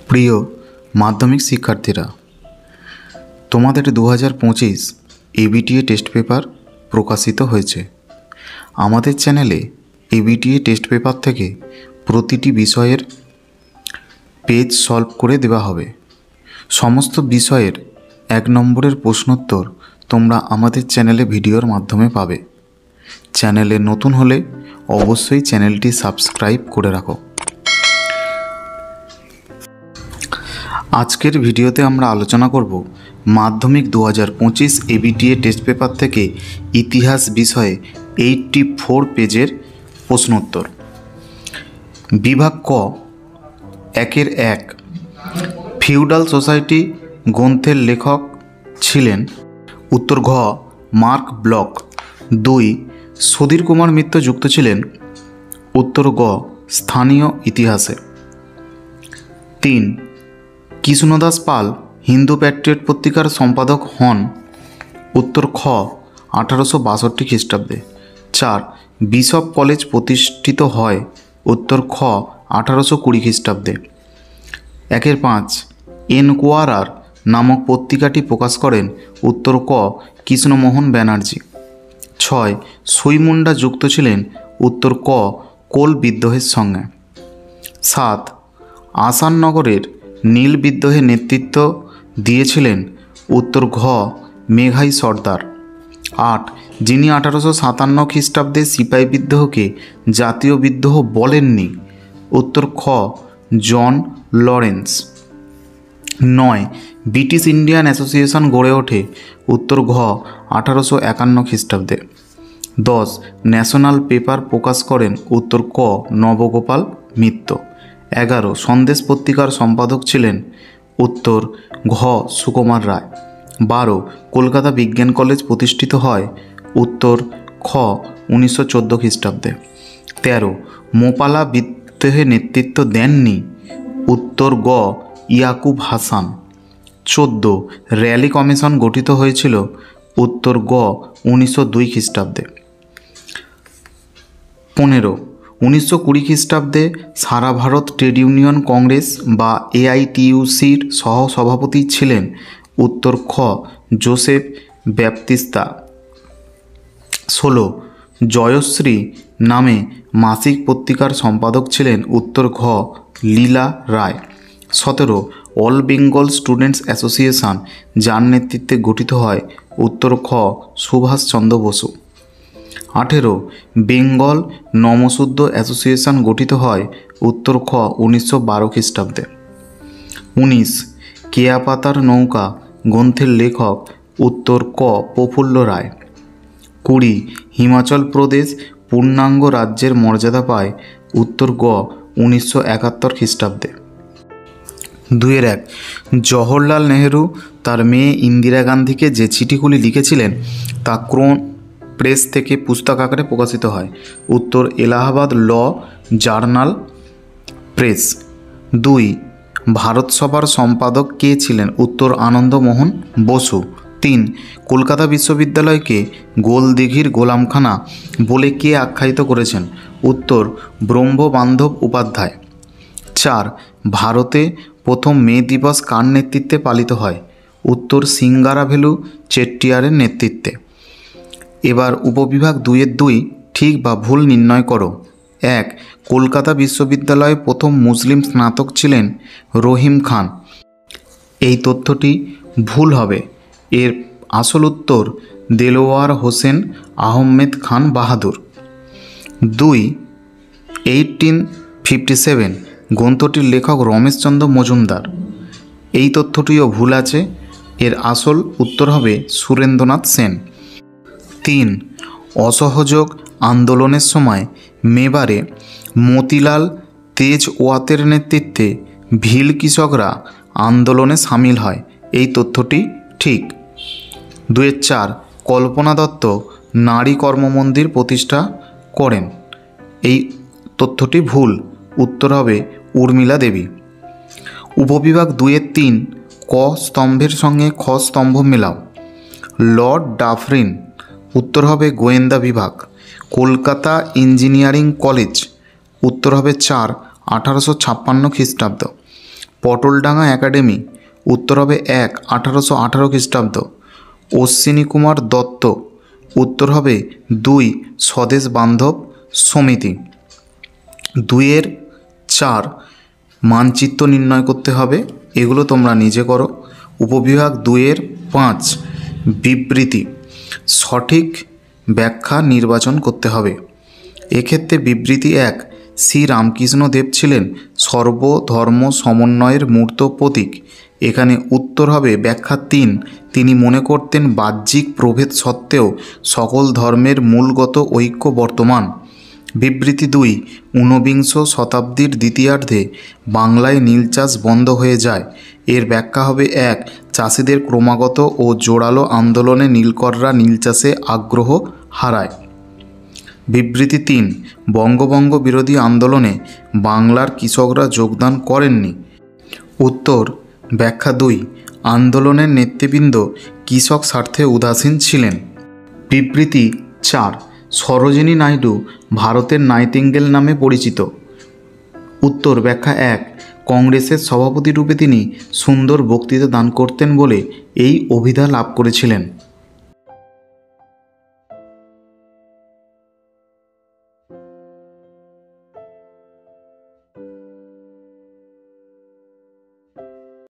প্রিয় মাধ্যমিক শিক্ষার্থীরা, তোমাদের 2025 এবিটিএ টেস্ট পেপার প্রকাশিত হয়েছে। আমাদের চ্যানেলে এবিটিএ টেস্ট পেপার থেকে প্রতিটি বিষয়ের পেজ সলভ করে দেওয়া হবে। সমস্ত বিষয়ের 1 নম্বরের প্রশ্নোত্তর তোমরা আমাদের চ্যানেলে ভিডিওর মাধ্যমে পাবে। চ্যানেলে নতুন হলে অবশ্যই চ্যানেলটি সাবস্ক্রাইব করে রাখো। আজকের ভিডিওতে আমরা আলোচনা করব মাধ্যমিক 2025 এবিটিএ টেস্ট পেপার থেকে ইতিহাস বিষয়ে 84 পেজের প্রশ্নোত্তর। বিভাগ ক, 1 ফিউডাল সোসাইটি গ্রন্থের লেখক ছিলেন। উত্তর ঘ, মার্ক ব্লক। 2 সুধীর কুমার মিত্র যুক্ত ছিলেন। উত্তর গ, স্থানীয় ইতিহাসে। 3 কৃষ্ণদাস পাল হিন্দু প্যাট্রিয়ট পত্রিকার সম্পাদক হন। উত্তর খ, 1862 খ্রিস্টাব্দে। 4 বিশপ কলেজ প্রতিষ্ঠিত হয়। উত্তর খ, 1820 খ্রিস্টাব্দে। 5 এনকোয়ারার নামক পত্রিকাটি প্রকাশ করেন। উত্তর ক, কৃষ্ণমোহন ব্যানার্জি। 6 সুইমুন্ডা যুক্ত ছিলেন। উত্তর ক, কোল বিদ্রোহের সঙ্গে। 7 আসাননগরের নীল বিদ্রোহে নেতৃত্ব দিয়েছিলেন। উত্তর ঘ, মেঘাই সর্দার। 8 যিনি 1857 খ্রিস্টাব্দে সিপাহি বিদ্রোহকে জাতীয় বিদ্রোহ বলেননি। উত্তর খ, John Lawrence. 9 British Indian Association গড়ে ওঠে। উত্তর ঘ, 1851 খ্রিস্টাব্দে। 10 ন্যাশনাল পেপার প্রকাশ করেন। উত্তর ক, নবগোপাল মিত্র। 11 সন্দেশ পত্রিকার সম্পাদক ছিলেন। উত্তর ঘ, সুকুমার রায়। 12 কলকাতা বিজ্ঞান কলেজ প্রতিষ্ঠিত হয়। উত্তর খ, 1914 খ্রিস্টাব্দে। 13 মোপালা বিদ্রোহে নেতৃত্ব দেননি। উত্তর গ, ইয়াকুব হাসান। 14 র্যালি কমিশন গঠিত হয়েছিল। উত্তর গ, 1902 খ্রিস্টাব্দে। 15 1920 খ্রিস্টাব্দে সারা ভারত ট্রেড ইউনিয়ন কংগ্রেস বা এআইটিইউসির সহসভাপতি ছিলেন। উত্তর খ, জোসেফ ব্যাপ্তিস্তা। 16 জয়শ্রী নামে মাসিক পত্রিকার সম্পাদক ছিলেন। উত্তর ঘ, লীলা রায়। 17 অল বেঙ্গল স্টুডেন্টস অ্যাসোসিয়েশন যার নেতৃত্বে গঠিত হয়। উত্তর খ, সুভাষচন্দ্র বসু। 18 বেঙ্গল নমশূদ্র অ্যাসোসিয়েশন গঠিত হয়। উত্তর খ, 1912 খ্রিস্টাব্দে। 19 কেয়াপাতার নৌকা গ্রন্থের লেখক। উত্তর ক, প্রফুল্ল রায়। 20 হিমাচল প্রদেশ পূর্ণাঙ্গ রাজ্যের মর্যাদা পায়। উত্তর গ, 1971 খ্রিস্টাব্দে। 2-1 জওহরলাল নেহেরু তার মেয়ে ইন্দিরা গান্ধীকে যে চিঠিগুলি লিখেছিলেন তা ক্রোন প্রেস থেকে পুস্তক আকারে প্রকাশিত হয়। উত্তর এলাহাবাদ ল জার্নাল প্রেস। 2 ভারত সভার সম্পাদক কে ছিলেন? উত্তর আনন্দমোহন বসু। 3 কলকাতা বিশ্ববিদ্যালয়কে গোলদিঘির গোলামখানা বলে কে আখ্যায়িত করেছেন? উত্তর ব্রহ্মবান্ধব উপাধ্যায়। 4 ভারতে প্রথম মে দিবস কার নেতৃত্বে পালিত হয়? উত্তর সিঙ্গারাভেলু চেট্টিয়ারের নেতৃত্বে। এবার উপবিভাগ 2-2 ঠিক বা ভুল নির্ণয় করো। 1 কলকাতা বিশ্ববিদ্যালয়ে প্রথম মুসলিম স্নাতক ছিলেন রহিম খান। এই তথ্যটি ভুল হবে। এর আসল উত্তর দেলোয়ার হোসেন আহমেদ খান বাহাদুর। 2 1857 গ্রন্থটির লেখক রমেশচন্দ্র মজুমদার। এই তথ্যটিও ভুল আছে। এর আসল উত্তর হবে সুরেন্দ্রনাথ সেন। 3 অসহযোগ আন্দোলনের সময় মেবারে মতিলাল তেজওয়াতের নেতৃত্বে ভিল কৃষকরা আন্দোলনে সামিল হয়। এই তথ্যটি ঠিক। 2-4 কল্পনা দত্ত নারী কর্মমন্দির প্রতিষ্ঠা করেন। এই তথ্যটি ভুল। উত্তর হবে উর্মিলা দেবী। উপবিভাগ 2-3 ক স্তম্ভের সঙ্গে খ স্তম্ভ মেলাও। Lord Dufferin. উত্তর হবে গোয়েন্দা বিভাগ। Kolkata engineering college. উত্তর হবে 4 1856 খ্রিস্টাব্দ। পটলডাঙ্গা একাডেমি, উত্তর হবে 1 1818 খ্রিস্টাব্দ। অশ্বিনী কুমার দত্ত, উত্তর হবে 2 স্বদেশ বান্ধব সমিতি। 2-এর 4 মানচিত্র নির্ণয় করতে হবে, এগুলো তোমরা নিজে করো। উপবিভাগ 2-এর 5 বিবৃতি, সঠিক ব্যাখ্যা নির্বাচন করতে হবে। এক্ষেত্রে বিবৃতি 1, শ্রী রামকৃষ্ণদেব ছিলেন সর্বধর্ম সমন্বয়ের মূর্ত প্রতীক। এখানে উত্তর হবে ব্যাখ্যা 3, তিনি মনে করতেন বাহ্যিক প্রভেদ সত্ত্বেও সকল ধর্মের মূলগত ঐক্য বর্তমান। বিবৃতি 2, ঊনবিংশ শতাব্দীর দ্বিতীয়ার্ধে বাংলায় নীল চাষ বন্ধ হয়ে যায়। এর ব্যাখ্যা হবে 1, চাষিদের ক্রমাগত ও জোরালো আন্দোলনে নীলকররা নীল চাষে আগ্রহ হারায়। বিবৃতি 3, বঙ্গভঙ্গ বিরোধী আন্দোলনে বাংলার কৃষকরা যোগদান করেননি। উত্তর ব্যাখ্যা 2, আন্দোলনের নেতৃবৃন্দ কৃষক স্বার্থে উদাসীন ছিলেন। বিবৃতি 4, সরোজিনী নাইডু ভারতের নাইটিঙ্গেল নামে পরিচিত। উত্তর ব্যাখ্যা 1, কংগ্রেসের সভাপতি রূপে তিনি সুন্দর বক্তৃতা দান করতেন বলে এই অভিধা লাভ করেছিলেন।